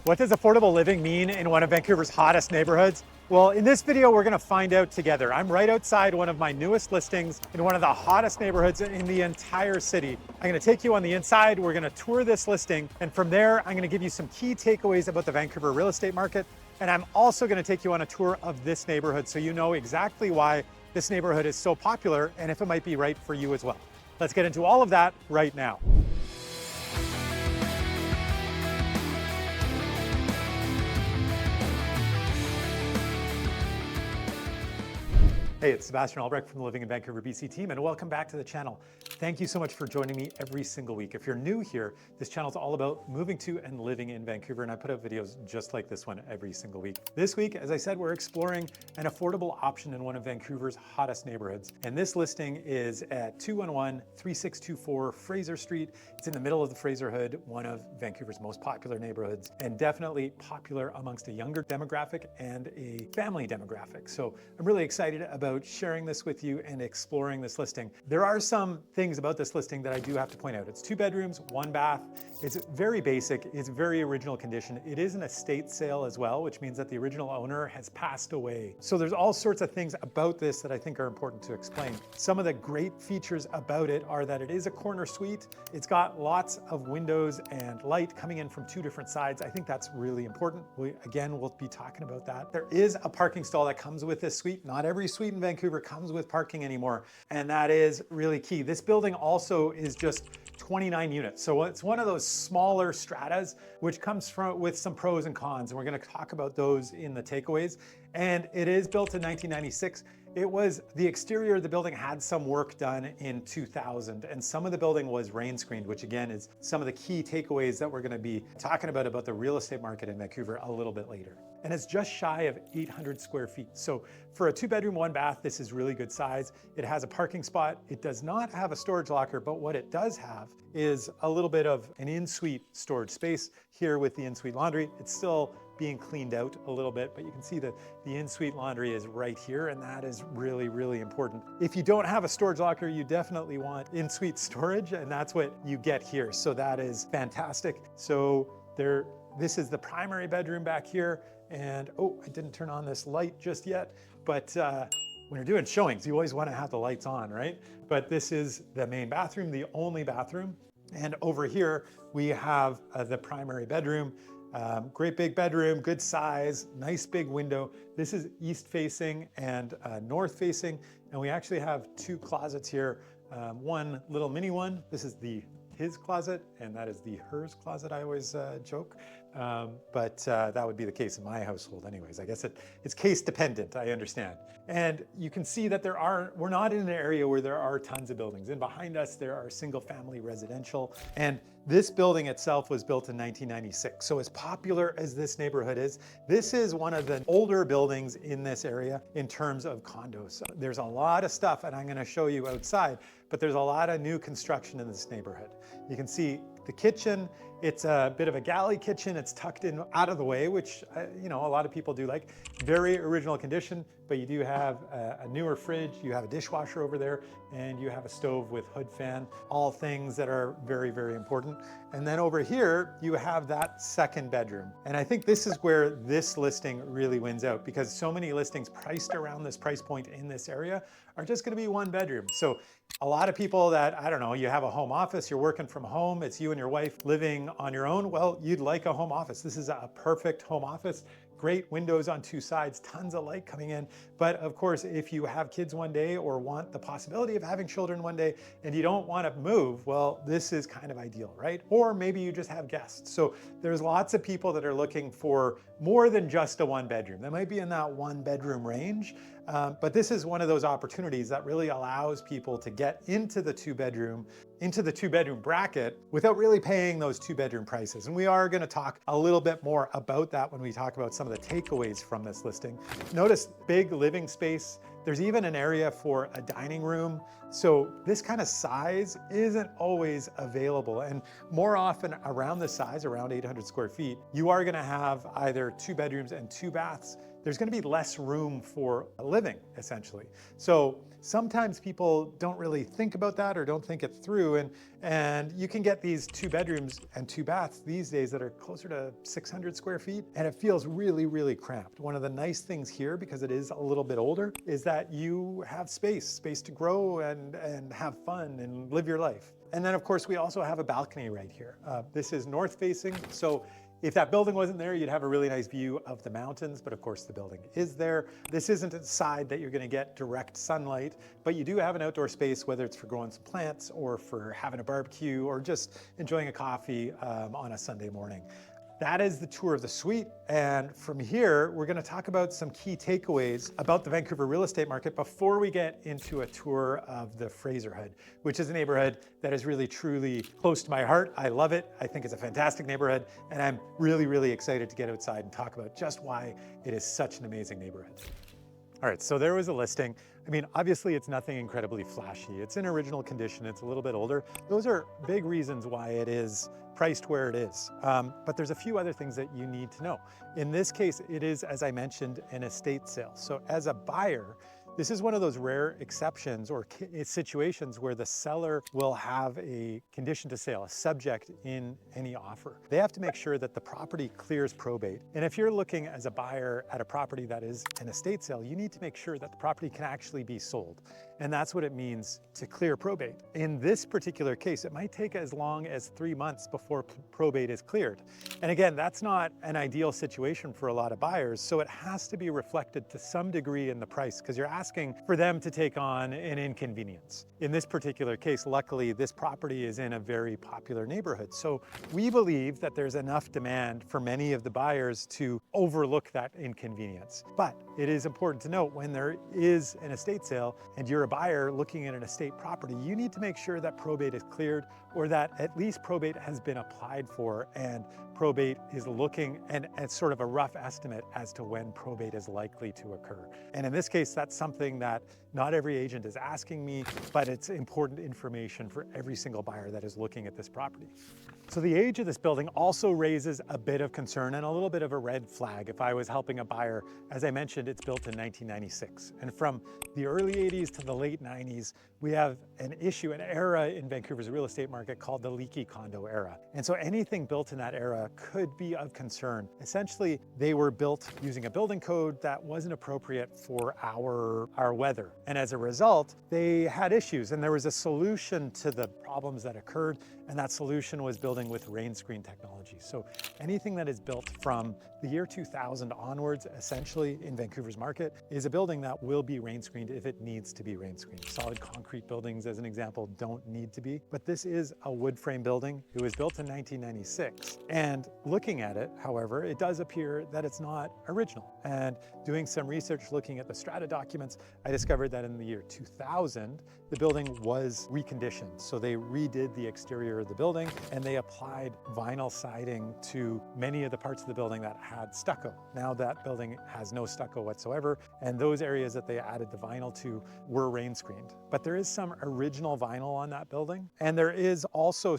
What does affordable living mean in one of Vancouver's hottest neighborhoods? Well, in this video, we're gonna find out together. I'm right outside one of my newest listings in one of the hottest neighborhoods in the entire city. I'm gonna take you on the inside, we're gonna tour this listing, and from there, I'm gonna give you some key takeaways about the Vancouver real estate market. And I'm also gonna take you on a tour of this neighborhood so you know exactly why this neighborhood is so popular and if it might be right for you as well. Let's get into all of that right now. Hey, it's Sebastian Albrecht from the Living in Vancouver, BC team, and welcome back to the channel. Thank you so much for joining me every single week. If you're new here, this channel is all about moving to and living in Vancouver, and I put out videos just like this one every single week. This week, as I said, we're exploring an affordable option in one of Vancouver's hottest neighborhoods, and this listing is at 211-3624 Fraser Street. It's in the middle of the Fraserhood, one of Vancouver's most popular neighborhoods, and definitely popular amongst a younger demographic and a family demographic. So I'm really excited about sharing this with you and exploring this listing. There are some things about this listing that I do have to point out. It's 2 bedrooms, 1 bath. It's very basic. It's very original condition. It is an estate sale as well, which means that the original owner has passed away. So there's all sorts of things about this that I think are important to explain. Some of the great features about it are that it is a corner suite. It's got lots of windows and light coming in from 2 different sides. I think that's really important. We'll be talking about that. There is a parking stall that comes with this suite. Not every suite in Vancouver comes with parking anymore, and that is really key. This building also is just 29 units. So it's one of those smaller stratas, which comes with some pros and cons, and we're gonna talk about those in the takeaways. And it is built in 1996. The exterior of the building had some work done in 2000, and some of the building was rain screened, which again is some of the key takeaways that we're gonna be talking about the real estate market in Vancouver a little bit later. And it's just shy of 800 square feet. So for a 2 bedroom, 1 bath, this is really good size. It has a parking spot. It does not have a storage locker, but what it does have is a little bit of an in-suite storage space here with the in-suite laundry. It's still being cleaned out a little bit, but you can see that the in-suite laundry is right here, and that is really, really important. If you don't have a storage locker, you definitely want in-suite storage, and that's what you get here. So that is fantastic. So this is the primary bedroom back here. And I didn't turn on this light just yet, but when you're doing showings, you always want to have the lights on, right? But this is the main bathroom, the only bathroom. And over here, we have the primary bedroom. Great big bedroom, good size, nice big window. This is east facing and north facing. And we actually have 2 closets here. One little mini one. This is his closet, and that is the hers closet, I always joke. But that would be the case in my household anyways. I guess it's case dependent, I understand. And you can see that we're not in an area where there are tons of buildings. And behind us, there are single family residential. And this building itself was built in 1996. So as popular as this neighborhood is, this is one of the older buildings in this area in terms of condos. So there's a lot of stuff, and I'm gonna show you outside, but there's a lot of new construction in this neighborhood. You can see the kitchen. It's a bit of a galley kitchen. It's tucked in out of the way, which a lot of people do like. Very original condition, but you do have a newer fridge, you have a dishwasher over there, and you have a stove with hood fan, all things that are very, very important. And then over here, you have that second bedroom. And I think this is where this listing really wins out, because so many listings priced around this price point in this area are just gonna be 1 bedroom. So a lot of people that, you have a home office, you're working from home, it's you and your wife living on your own, well, you'd like a home office. This is a perfect home office. Great windows on 2 sides, tons of light coming in. But of course, if you have kids one day or want the possibility of having children one day and you don't want to move, well, this is kind of ideal, right? Or maybe you just have guests. So there's lots of people that are looking for more than just a 1 bedroom. They might be in that 1 bedroom range, but this is one of those opportunities that really allows people to get into the 2 bedroom bracket without really paying those 2 bedroom prices. And we are going to talk a little bit more about that when we talk about some of the takeaways from this listing. Notice big living space. There's even an area for a dining room. So this kind of size isn't always available. And more often around this size, around 800 square feet, you are gonna have either 2 bedrooms and 2 baths. There's gonna be less room for living, essentially. So sometimes people don't really think about that or don't think it through. And you can get these 2 bedrooms and 2 baths these days that are closer to 600 square feet, and it feels really, really cramped. One of the nice things here, because it is a little bit older, is that you have space to grow and have fun and live your life. And then of course, we also have a balcony right here. This is north facing, so if that building wasn't there, you'd have a really nice view of the mountains, but of course the building is there. This isn't a side that you're gonna get direct sunlight, but you do have an outdoor space, whether it's for growing some plants or for having a barbecue or just enjoying a coffee on a Sunday morning. That is the tour of the suite. And from here, we're gonna talk about some key takeaways about the Vancouver real estate market before we get into a tour of the Fraserhood, which is a neighborhood that is really, truly close to my heart. I love it. I think it's a fantastic neighborhood. And I'm really, really excited to get outside and talk about just why it is such an amazing neighborhood. All right, so there was a listing. I mean, obviously it's nothing incredibly flashy. It's in original condition, it's a little bit older. Those are big reasons why it is priced where it is. But there's a few other things that you need to know. In this case, it is, as I mentioned, an estate sale. So as a buyer, this is one of those rare exceptions or situations where the seller will have a condition to sale, a subject in any offer. They have to make sure that the property clears probate. And if you're looking as a buyer at a property that is an estate sale, you need to make sure that the property can actually be sold. And that's what it means to clear probate. In this particular case, it might take as long as 3 months before probate is cleared. And again, that's not an ideal situation for a lot of buyers, so it has to be reflected to some degree in the price because you're asking for them to take on an inconvenience. In this particular case, luckily, this property is in a very popular neighborhood. So we believe that there's enough demand for many of the buyers to overlook that inconvenience. But it is important to note when there is an estate sale and you're a buyer looking at an estate property, you need to make sure that probate is cleared or that at least probate has been applied for and probate is looking and it's sort of a rough estimate as to when probate is likely to occur. And in this case, that's something that not every agent is asking me, but it's important information for every single buyer that is looking at this property. So the age of this building also raises a bit of concern and a little bit of a red flag if I was helping a buyer. As I mentioned, it's built in 1996. And from the early 80s to the late 90s, we have an issue, an era in Vancouver's real estate market called the leaky condo era. And so anything built in that era could be of concern. Essentially, they were built using a building code that wasn't appropriate for our weather. And as a result, they had issues and there was a solution to the problems that occurred. And that solution was building with rain screen technology. So anything that is built from the year 2000 onwards, essentially in Vancouver's market, is a building that will be rain screened if it needs to be rain screened. Solid concrete buildings, as an example, don't need to be. But this is a wood frame building. It was built in 1996. And looking at it, however, it does appear that it's not original. And doing some research looking at the strata documents, I discovered that in the year 2000, the building was reconditioned. So they redid the exterior of the building and they applied vinyl siding to many of the parts of the building that had stucco. Now that building has no stucco whatsoever, and those areas that they added the vinyl to were rain screened. But there is some original vinyl on that building. And there is also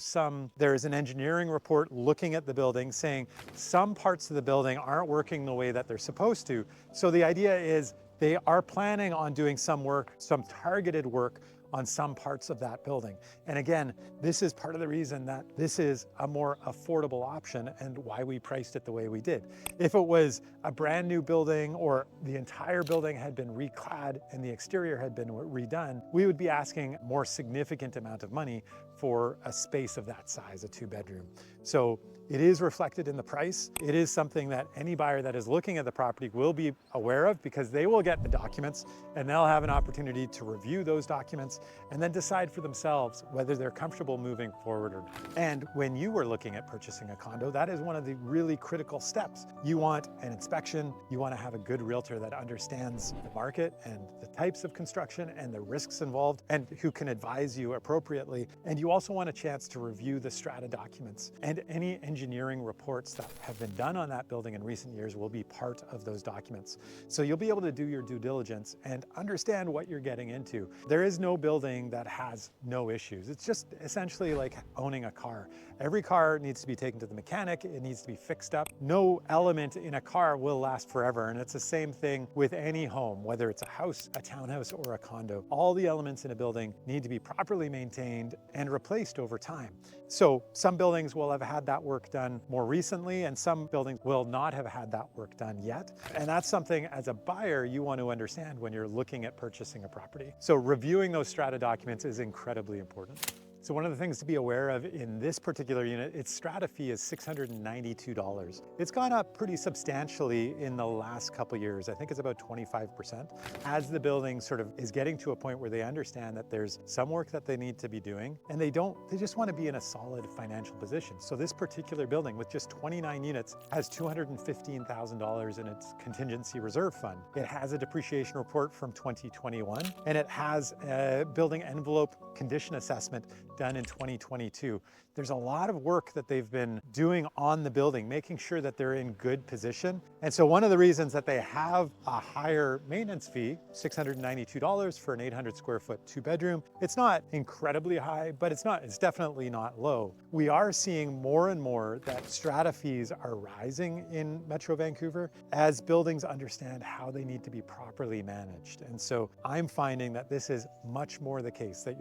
there is an engineering report looking at the building saying some parts of the building aren't working the way that they're supposed to. So the idea is they are planning on doing some work, some targeted work on some parts of that building. And again, this is part of the reason that this is a more affordable option and why we priced it the way we did. If it was a brand new building or the entire building had been reclad and the exterior had been redone, we would be asking a more significant amount of money for a space of that size, a 2-bedroom. So it is reflected in the price. It is something that any buyer that is looking at the property will be aware of because they will get the documents and they'll have an opportunity to review those documents and then decide for themselves whether they're comfortable moving forward or not. And when you are looking at purchasing a condo, that is one of the really critical steps. You want an inspection, you want to have a good realtor that understands the market and the types of construction and the risks involved and who can advise you appropriately. And you also want a chance to review the strata documents, and any engineering reports that have been done on that building in recent years will be part of those documents. So you'll be able to do your due diligence and understand what you're getting into. There is no building that has no issues. It's just essentially like owning a car. Every car needs to be taken to the mechanic, it needs to be fixed up. No element in a car will last forever, and it's the same thing with any home, whether it's a house, a townhouse, or a condo. All the elements in a building need to be properly maintained and replaced over time. So some buildings will have had that work done more recently, and some buildings will not have had that work done yet. And that's something as a buyer you want to understand when you're looking at purchasing a property. So reviewing those strata documents is incredibly important. So one of the things to be aware of in this particular unit, its strata fee is $692. It's gone up pretty substantially in the last couple of years. I think it's about 25%. As the building sort of is getting to a point where they understand that there's some work that they need to be doing, and they just want to be in a solid financial position. So this particular building with just 29 units has $215,000 in its contingency reserve fund. It has a depreciation report from 2021, and it has a building envelope condition assessment done in 2022. There's a lot of work that they've been doing on the building, making sure that they're in good position. And so one of the reasons that they have a higher maintenance fee, $692 for an 800 square foot 2-bedroom, it's not incredibly high, but it's definitely not low. We are seeing more and more that strata fees are rising in Metro Vancouver as buildings understand how they need to be properly managed. And so I'm finding that this is much more the case, that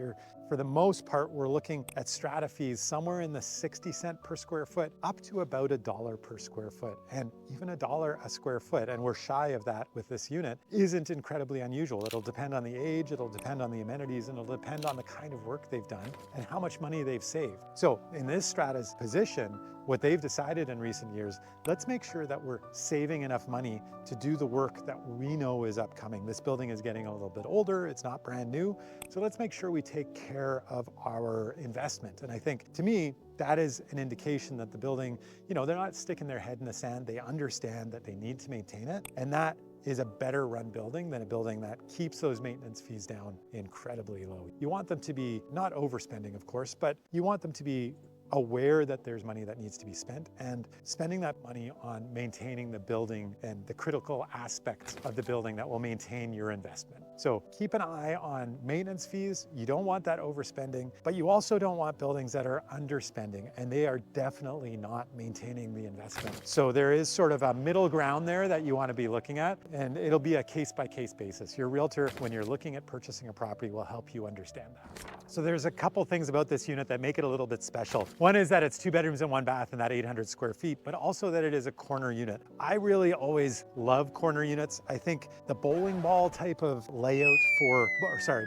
for the most part, we're looking at strata fees somewhere in the 60 cent per square foot up to about $1 per square foot, and even $1 a square foot, and we're shy of that with this unit, isn't incredibly unusual. It'll depend on the age, it'll depend on the amenities, and it'll depend on the kind of work they've done and how much money they've saved. So in this strata's position, what they've decided in recent years, let's make sure that we're saving enough money to do the work that we know is upcoming. This building is getting a little bit older, it's not brand new, so let's make sure we take care of our investment. And I think, to me, that is an indication that the building, they're not sticking their head in the sand, they understand that they need to maintain it, and that is a better run building than a building that keeps those maintenance fees down incredibly low. You want them to be not overspending, of course, but you want them to be aware that there's money that needs to be spent, and spending that money on maintaining the building and the critical aspects of the building that will maintain your investment. So keep an eye on maintenance fees. You don't want that overspending, but you also don't want buildings that are underspending, and they are definitely not maintaining the investment. So there is sort of a middle ground there that you want to be looking at, and it'll be a case-by-case basis. Your realtor, when you're looking at purchasing a property, will help you understand that. So there's a couple things about this unit that make it a little bit special. One is that it's 2 bedrooms and 1 bath and that 800 square feet, but also that it is a corner unit. I really always love corner units. I think the bowling ball type of layout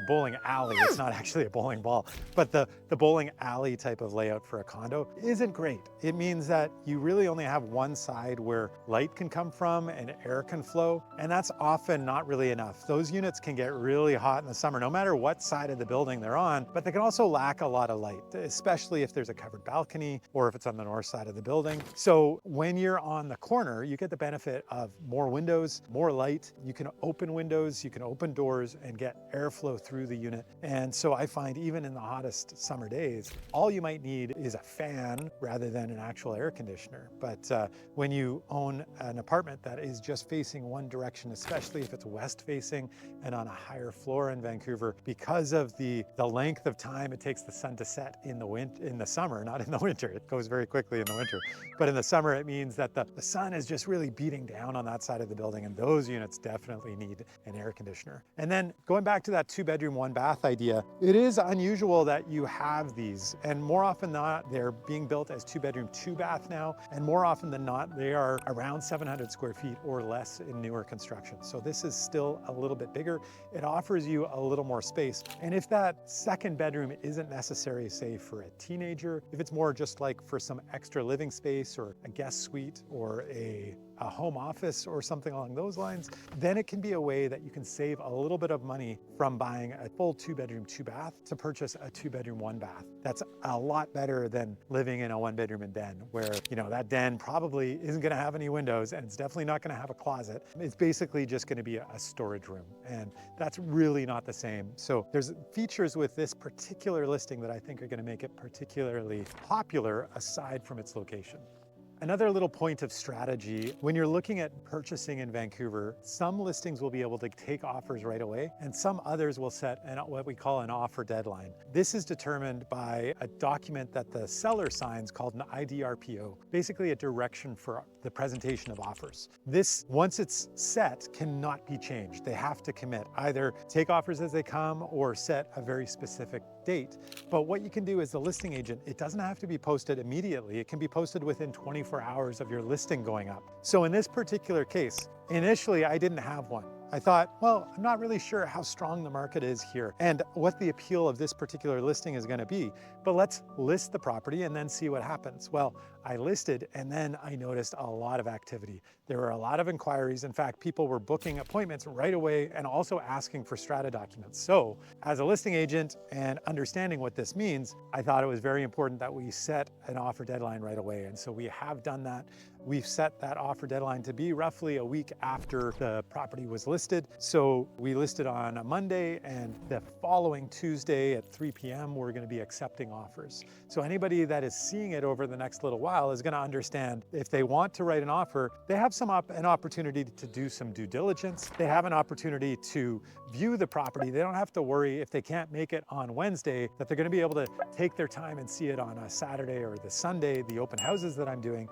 bowling alley, it's not actually a bowling ball, but the bowling alley type of layout for a condo isn't great. It means that you really only have one side where light can come from and air can flow, and that's often not really enough. Those units can get really hot in the summer, no matter what side of the building they're on, but they can also lack a lot of light, especially if there's a covered balcony or if it's on the north side of the building. So when you're on the corner, you get the benefit of more windows, more light. You can open windows, you can open doors and get airflow through the unit. And so I find even in the hottest summer days, all you might need is a fan rather than an actual air conditioner. But when you own an apartment that is just facing one direction, especially if it's west facing and on a higher floor in Vancouver, because of the length of time it takes the sun to set in the summer, not in the winter. It goes very quickly in the winter. But in the summer, it means that the sun is just really beating down on that side of the building, and those units definitely need an air conditioner. And then going back to that 2-bedroom, 1-bath idea, it is unusual that you have these, and more often than not, they're being built as 2-bedroom, 2-bath now, and more often than not, they are around 700 square feet or less in newer construction. So this is still a little bit bigger. It offers you a little more space. And if that second bedroom isn't necessary, say for a teenager, if it's more just like for some extra living space or a guest suite or a a home office or something along those lines, then it can be a way that you can save a little bit of money from buying a full 2-bedroom, 2-bath to purchase a 2-bedroom, 1-bath. That's a lot better than living in a 1-bedroom and den where, that den probably isn't gonna have any windows and it's definitely not gonna have a closet. It's basically just gonna be a storage room, and that's really not the same. So there's features with this particular listing that I think are gonna make it particularly popular aside from its location. Another little point of strategy, when you're looking at purchasing in Vancouver, some listings will be able to take offers right away, and some others will set what we call an offer deadline. This is determined by a document that the seller signs called an IDRPO, basically a direction for the presentation of offers. This, once it's set, cannot be changed. They have to commit, either take offers as they come or set a very specific date. But what you can do as the listing agent, it doesn't have to be posted immediately. It can be posted within 24 hours of your listing going up. So in this particular case, initially I didn't have one. I thought, well, I'm not really sure how strong the market is here and what the appeal of this particular listing is going to be, but let's list the property and then see what happens. Well, I listed and then I noticed a lot of activity. There were a lot of inquiries. In fact, people were booking appointments right away and also asking for strata documents. So as a listing agent and understanding what this means, I thought it was very important that we set an offer deadline right away. And so we have done that. We've set that offer deadline to be roughly a week after the property was listed. So we listed on a Monday, and the following Tuesday at 3 p.m. we're going to be accepting offers. So anybody that is seeing it over the next little while is going to understand if they want to write an offer, they have an opportunity to do some due diligence. They have an opportunity to view the property. They don't have to worry if they can't make it on Wednesday that they're going to be able to take their time and see it on a Saturday or the Sunday, the open houses that I'm doing,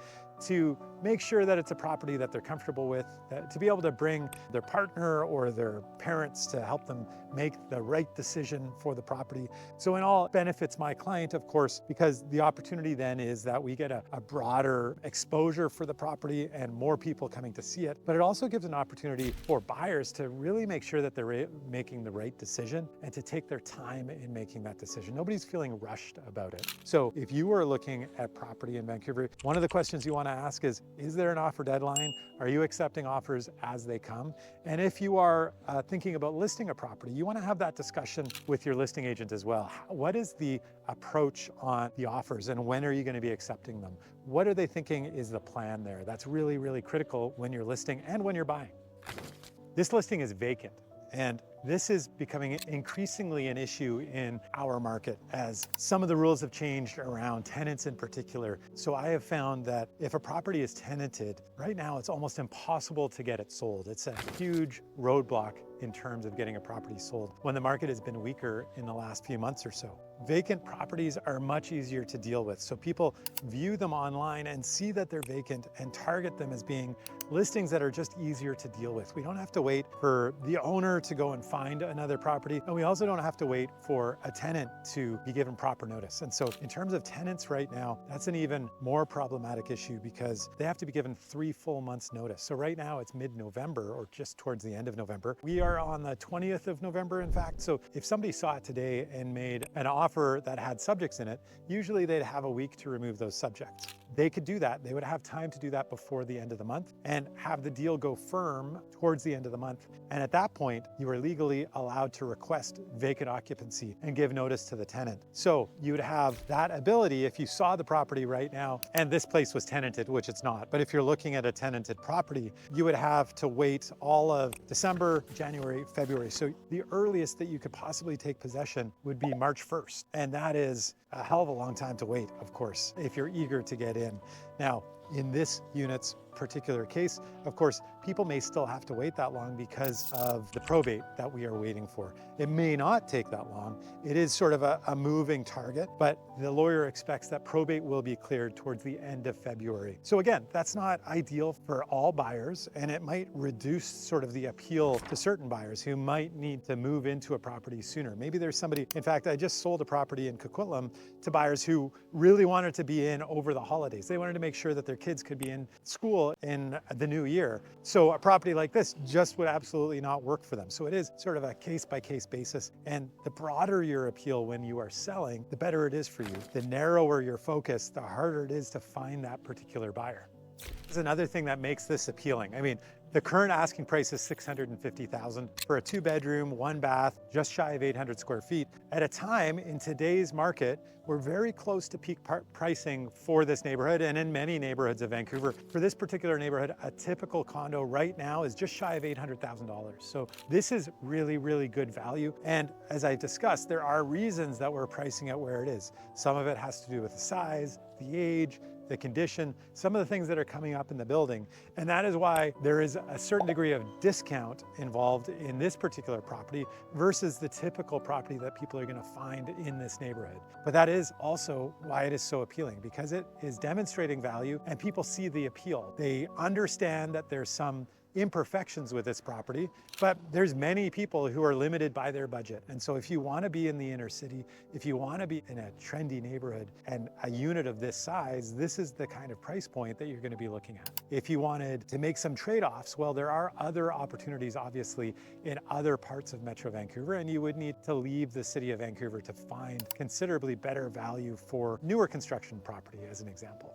to make sure that it's a property that they're comfortable with, to be able to bring their partner or their parents to help them make the right decision for the property. So in all, it benefits my client, of course, because the opportunity then is that we get a broader exposure for the property and more people coming to see it. But it also gives an opportunity for buyers to really make sure that they're making the right decision and to take their time in making that decision. Nobody's feeling rushed about it. So if you are looking at property in Vancouver, one of the questions you want to ask is there an offer deadline? Are you accepting offers as they come? And if you are thinking about listing a property, you want to have that discussion with your listing agent as well. What is the approach on the offers and when are you going to be accepting them? What are they thinking is the plan there? That's really, really critical when you're listing and when you're buying. This listing is vacant, and this is becoming increasingly an issue in our market as some of the rules have changed around tenants in particular. So I have found that if a property is tenanted, right now it's almost impossible to get it sold. It's a huge roadblock in terms of getting a property sold when the market has been weaker in the last few months or so. Vacant properties are much easier to deal with. So people view them online and see that they're vacant and target them as being listings that are just easier to deal with. We don't have to wait for the owner to go and find another property, and we also don't have to wait for a tenant to be given proper notice. And so in terms of tenants right now, that's an even more problematic issue because they have to be given 3 full months notice. So right now it's mid-November or just towards the end of November. We are on the 20th of November, in fact. So if somebody saw it today and made an offer that had subjects in it, usually they'd have a week to remove those subjects. They could do that. They would have time to do that before the end of the month and have the deal go firm towards the end of the month. And at that point, you are legally allowed to request vacant occupancy and give notice to the tenant. So you would have that ability if you saw the property right now and this place was tenanted, which it's not. But if you're looking at a tenanted property, you would have to wait all of December, January, February. So the earliest that you could possibly take possession would be March 1st. And that is a hell of a long time to wait, of course, if you're eager to get in. Now, in this unit's particular case, of course, people may still have to wait that long because of the probate that we are waiting for. It may not take that long. It is sort of a moving target, but the lawyer expects that probate will be cleared towards the end of February. So again, that's not ideal for all buyers, and it might reduce sort of the appeal to certain buyers who might need to move into a property sooner. Maybe there's somebody, in fact, I just sold a property in Coquitlam to buyers who really wanted to be in over the holidays. They wanted to make sure that their kids could be in school in the new year. So a property like this just would absolutely not work for them. So it is sort of a case-by-case basis. And the broader your appeal when you are selling, the better it is for you. The narrower your focus, the harder it is to find that particular buyer. Is another thing that makes this appealing. I mean, the current asking price is $650,000 for a 2-bedroom, 1-bath, just shy of 800 square feet. At a time in today's market, we're very close to peak pricing for this neighborhood and in many neighborhoods of Vancouver. For this particular neighborhood, a typical condo right now is just shy of $800,000. So this is really, really good value. And as I discussed, there are reasons that we're pricing it where it is. Some of it has to do with the size, the age, the condition, some of the things that are coming up in the building. And that is why there is a certain degree of discount involved in this particular property versus the typical property that people are going to find in this neighborhood. But that is also why it is so appealing, because it is demonstrating value and people see the appeal. They understand that there's some imperfections with this property, but there's many people who are limited by their budget. And so if you want to be in the inner city, if you want to be in a trendy neighborhood and a unit of this size, this is the kind of price point that you're going to be looking at. If you wanted to make some trade-offs, well, there are other opportunities obviously in other parts of Metro Vancouver, and you would need to leave the city of Vancouver to find considerably better value for newer construction property, as an example.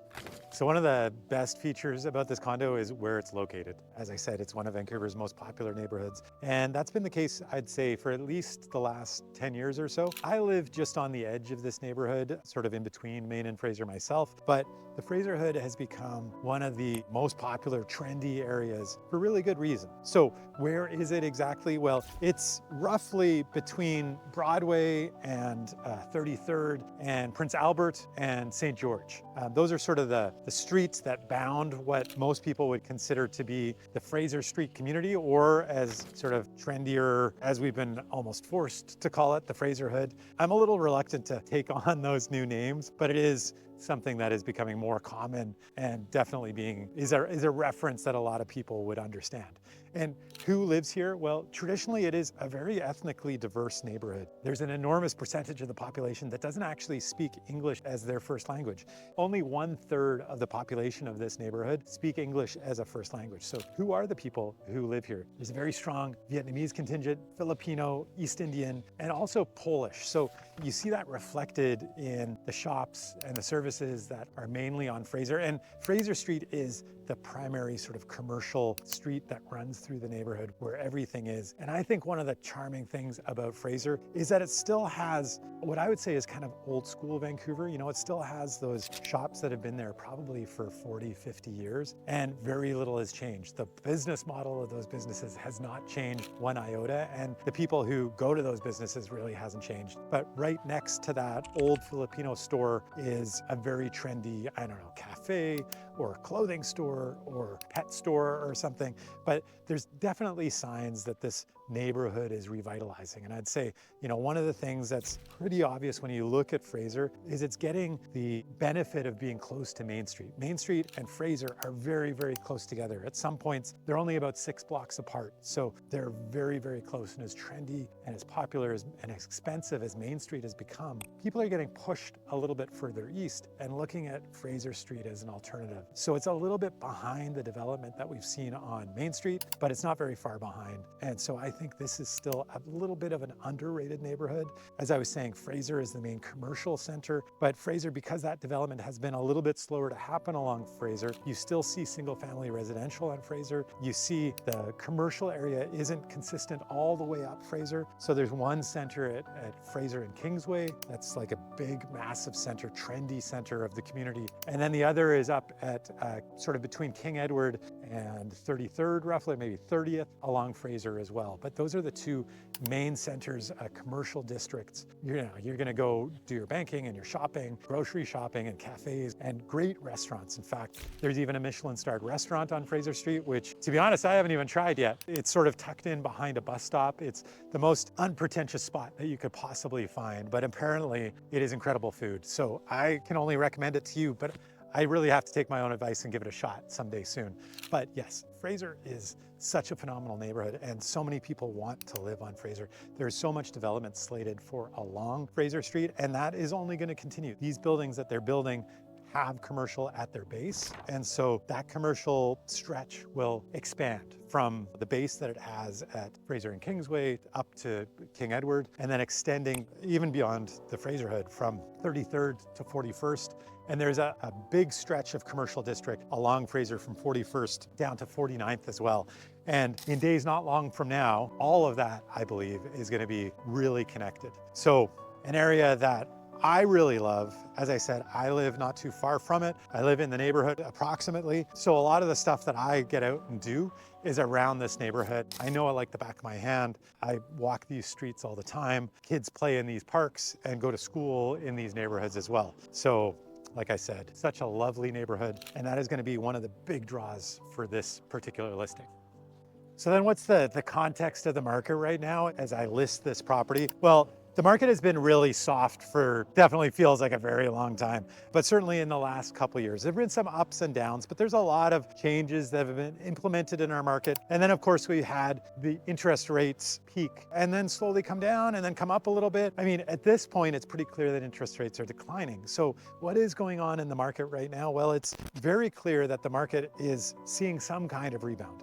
So one of the best features about this condo is where it's located. As I said, it's one of Vancouver's most popular neighborhoods. And that's been the case, I'd say, for at least the last 10 years or so. I live just on the edge of this neighborhood, sort of in between Main and Fraser myself, but the Fraserhood has become one of the most popular trendy areas for really good reason. So where is it exactly? Well, it's roughly between Broadway and 33rd and Prince Albert and St. George. Those are sort of the streets that bound what most people would consider to be the Fraser Street community, or as sort of trendier, as we've been almost forced to call it, the Fraserhood. I'm a little reluctant to take on those new names, but it is something that is becoming more common and definitely is a reference that a lot of people would understand. And who lives here? Well, traditionally it is a very ethnically diverse neighborhood. There's an enormous percentage of the population that doesn't actually speak English as their first language. Only 1/3 of the population of this neighborhood speak English as a first language. So who are the people who live here? There's a very strong Vietnamese contingent, Filipino, East Indian, and also Polish. So you see that reflected in the shops and the services that are mainly on Fraser. And Fraser Street is the primary sort of commercial street that runs through the neighborhood where everything is. And I think one of the charming things about Fraser is that it still has what I would say is kind of old school Vancouver. You know, it still has those shops that have been there probably for 40, 50 years, and very little has changed. The business model of those businesses has not changed one iota, and the people who go to those businesses really hasn't changed. But right next to that old Filipino store is a very trendy, I don't know, cafe or clothing store or pet store or something. But there's definitely signs that this neighborhood is revitalizing. And I'd say, you know, one of the things that's pretty obvious when you look at Fraser is it's getting the benefit of being close to Main Street. Main Street and Fraser are very, very close together. At some points, they're only about 6 blocks apart. So they're very, very close. And as trendy and as popular and as expensive as Main Street has become, people are getting pushed a little bit further east and looking at Fraser Street as an alternative. So it's a little bit behind the development that we've seen on Main Street, but it's not very far behind. And so I think this is still a little bit of an underrated neighborhood. As I was saying, Fraser is the main commercial center, but Fraser, because that development has been a little bit slower to happen along Fraser, you still see single family residential on Fraser. You see the commercial area isn't consistent all the way up Fraser. So there's one center at Fraser and Kingsway. That's like a big, massive center, trendy center of the community. And then the other is up at sort of between King Edward and 33rd, roughly, maybe 30th, along Fraser as well. But those are the two main centers, commercial districts. You're gonna go do your banking and your shopping, grocery shopping and cafes and great restaurants. In fact, there's even a Michelin-starred restaurant on Fraser Street, which, to be honest, I haven't even tried yet. It's sort of tucked in behind a bus stop. It's the most unpretentious spot that you could possibly find, but apparently it is incredible food. So I can only recommend it to you, but I really have to take my own advice and give it a shot someday soon. But yes, Fraser is such a phenomenal neighborhood and so many people want to live on Fraser. There's so much development slated for along Fraser Street, and that is only going to continue. These buildings that they're building have commercial at their base. And so that commercial stretch will expand from the base that it has at Fraser and Kingsway up to King Edward, and then extending even beyond the Fraserhood from 33rd to 41st. And there's a big stretch of commercial district along Fraser from 41st down to 49th as well. And in days not long from now, all of that, I believe, is going to be really connected. So an area that I really love, as I said, I live not too far from it. I live in the neighborhood approximately. So a lot of the stuff that I get out and do is around this neighborhood. I know it like the back of my hand. I walk these streets all the time. Kids play in these parks and go to school in these neighborhoods as well. So like I said, such a lovely neighborhood, and that is going to be one of the big draws for this particular listing. So then what's the context of the market right now as I list this property? Well, the market has been really soft for definitely feels like a very long time, but certainly in the last couple of years. There have been some ups and downs, but there's a lot of changes that have been implemented in our market. And then of course we had the interest rates peak and then slowly come down and then come up a little bit. I mean, at this point, it's pretty clear that interest rates are declining. So what is going on in the market right now? Well, it's very clear that the market is seeing some kind of rebound.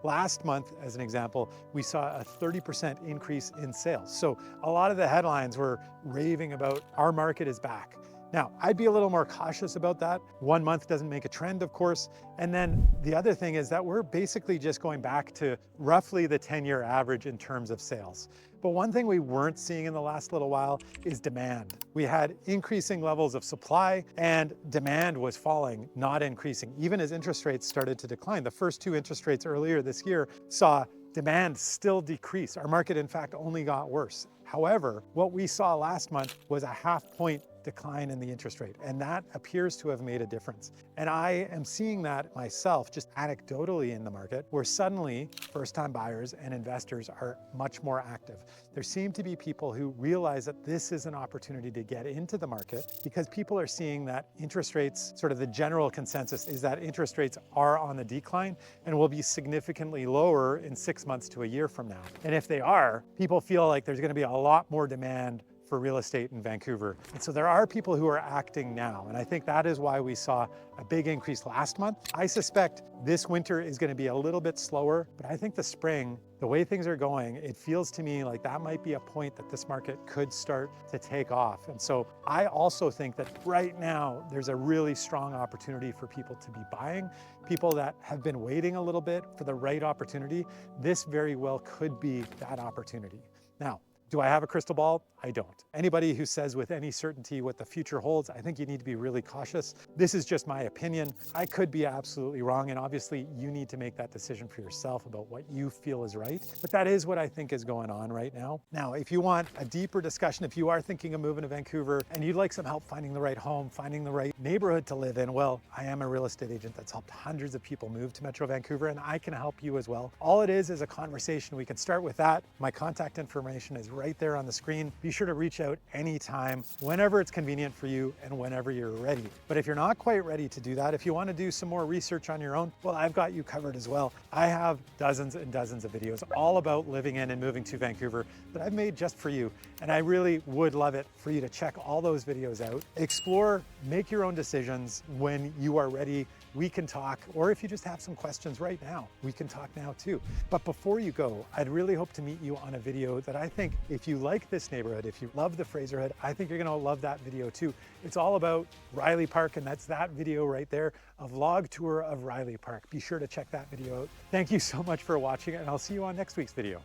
Last month, as an example, we saw a 30% increase in sales. So a lot of the headlines were raving about our market is back. Now, I'd be a little more cautious about that. 1 month doesn't make a trend, of course. And then the other thing is that we're basically just going back to roughly the 10-year average in terms of sales. But one thing we weren't seeing in the last little while is demand. We had increasing levels of supply and demand was falling, not increasing, even as interest rates started to decline. The first 2 interest rates earlier this year saw demand still decrease. Our market, in fact, only got worse. However, what we saw last month was a half-point decline in the interest rate, and that appears to have made a difference. And I am seeing that myself just anecdotally in the market, where suddenly first-time buyers and investors are much more active. There seem to be people who realize that this is an opportunity to get into the market because people are seeing that interest rates, sort of the general consensus is that interest rates are on the decline and will be significantly lower in 6 months to a year from now. And if they are, people feel like there's going to be a lot more demand for real estate in Vancouver. And so there are people who are acting now. And I think that is why we saw a big increase last month. I suspect this winter is going to be a little bit slower, but I think the spring, the way things are going, it feels to me like that might be a point that this market could start to take off. And so I also think that right now there's a really strong opportunity for people to be buying, people that have been waiting a little bit for the right opportunity. This very well could be that opportunity. Now, do I have a crystal ball? I don't. Anybody who says with any certainty what the future holds, I think you need to be really cautious. This is just my opinion. I could be absolutely wrong, and obviously you need to make that decision for yourself about what you feel is right. But that is what I think is going on right now. Now, if you want a deeper discussion, if you are thinking of moving to Vancouver and you'd like some help finding the right home, finding the right neighborhood to live in, well, I am a real estate agent that's helped hundreds of people move to Metro Vancouver, and I can help you as well. All it is a conversation. We can start with that. My contact information is right there on the screen. Be sure to reach out anytime, whenever it's convenient for you and whenever you're ready. But if you're not quite ready to do that, if you want to do some more research on your own, well, I've got you covered as well. I have dozens and dozens of videos all about living in and moving to Vancouver that I've made just for you. And I really would love it for you to check all those videos out, explore, make your own decisions. When you are ready, we can talk, or if you just have some questions right now, we can talk now too. But before you go, I'd really hope to meet you on a video that I think if you like this neighborhood, if you love the Fraserhood, I think you're gonna love that video too. It's all about Riley Park, and that's that video right there, a vlog tour of Riley Park. Be sure to check that video out. Thank you so much for watching, and I'll see you on next week's video.